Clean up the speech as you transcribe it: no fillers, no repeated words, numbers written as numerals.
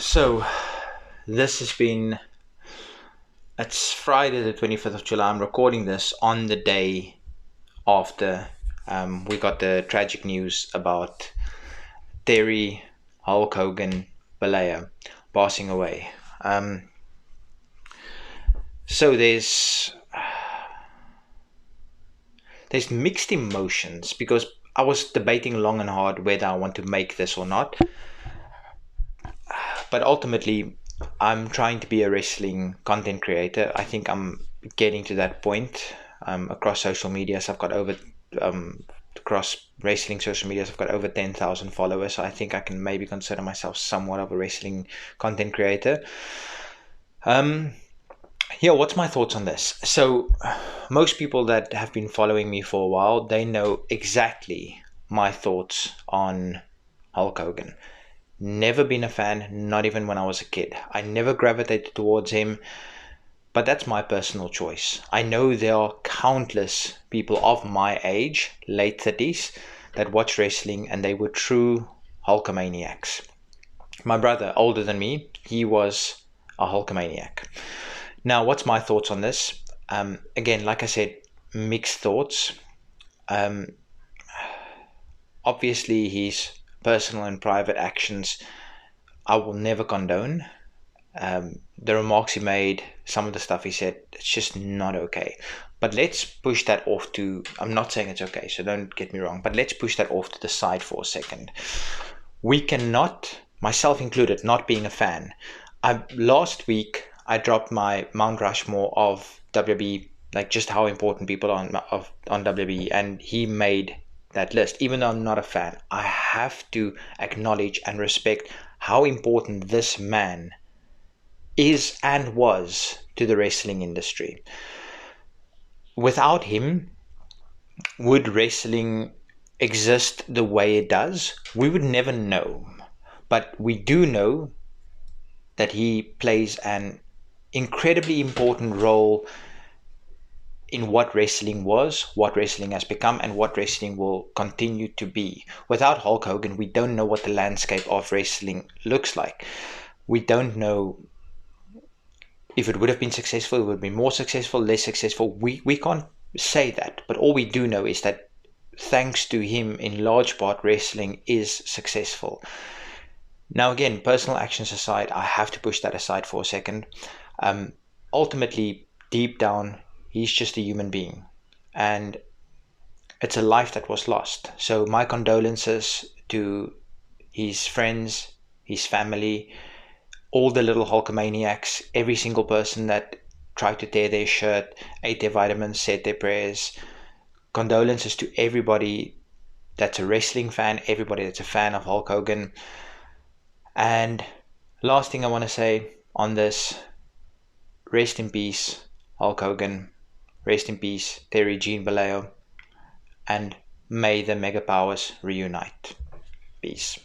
So this has been, it's Friday the 25th of July. I'm recording this on the day after we got the tragic news about Terry Hulk Hogan Balea passing away. So there's mixed emotions because I was debating long and hard whether I want to make this or not. But ultimately, I'm trying to be a wrestling content creator. I think I'm getting to that point across social medias. I've got over across wrestling social medias. I've got over 10,000 followers. So I think I can maybe consider myself somewhat of a wrestling content creator. What's my thoughts on this? So most people that have been following me for a while, they know exactly my thoughts on Hulk Hogan. Never been a fan, not even when I was a kid. I never gravitated towards him, but that's my personal choice. I know there are countless people of my age, late 30s, that watch wrestling and they were true Hulkamaniacs. My brother, older than me, he was a Hulkamaniac. Now, what's my thoughts on this? Again, like I said, mixed thoughts. Obviously, his personal and private actions I will never condone. The remarks he made, some of the stuff he said, it's just not okay. But let's push that off to, I'm not saying it's okay, so don't get me wrong, but let's push that off to the side for a second. We cannot, myself included, not being a fan. Last week, I dropped my Mount Rushmore of WB, like just how important people are on WB, and he made that list. Even though I'm not a fan, I have to acknowledge and respect how important this man is and was to the wrestling industry. Without him, would wrestling exist the way it does? We would never know. But we do know that he plays an incredibly important role in what wrestling was, what wrestling has become, and what wrestling will continue to be. Without Hulk Hogan, we don't know what the landscape of wrestling looks like. We don't know if it would have been successful, it would be more successful, less successful. We can't say that, but all we do know is that thanks to him, in large part, wrestling is successful. Now, again, personal actions aside, I have to push that aside for a second. Ultimately, deep down, he's just a human being, and it's a life that was lost. So my condolences to his friends, his family, all the little Hulkamaniacs, every single person that tried to tear their shirt, ate their vitamins, said their prayers. Condolences to everybody that's a wrestling fan, everybody that's a fan of Hulk Hogan. And last thing I want to say on this, rest in peace, Hulk Hogan. Rest in peace, Terry Gene Balea. And may the mega powers reunite. Peace.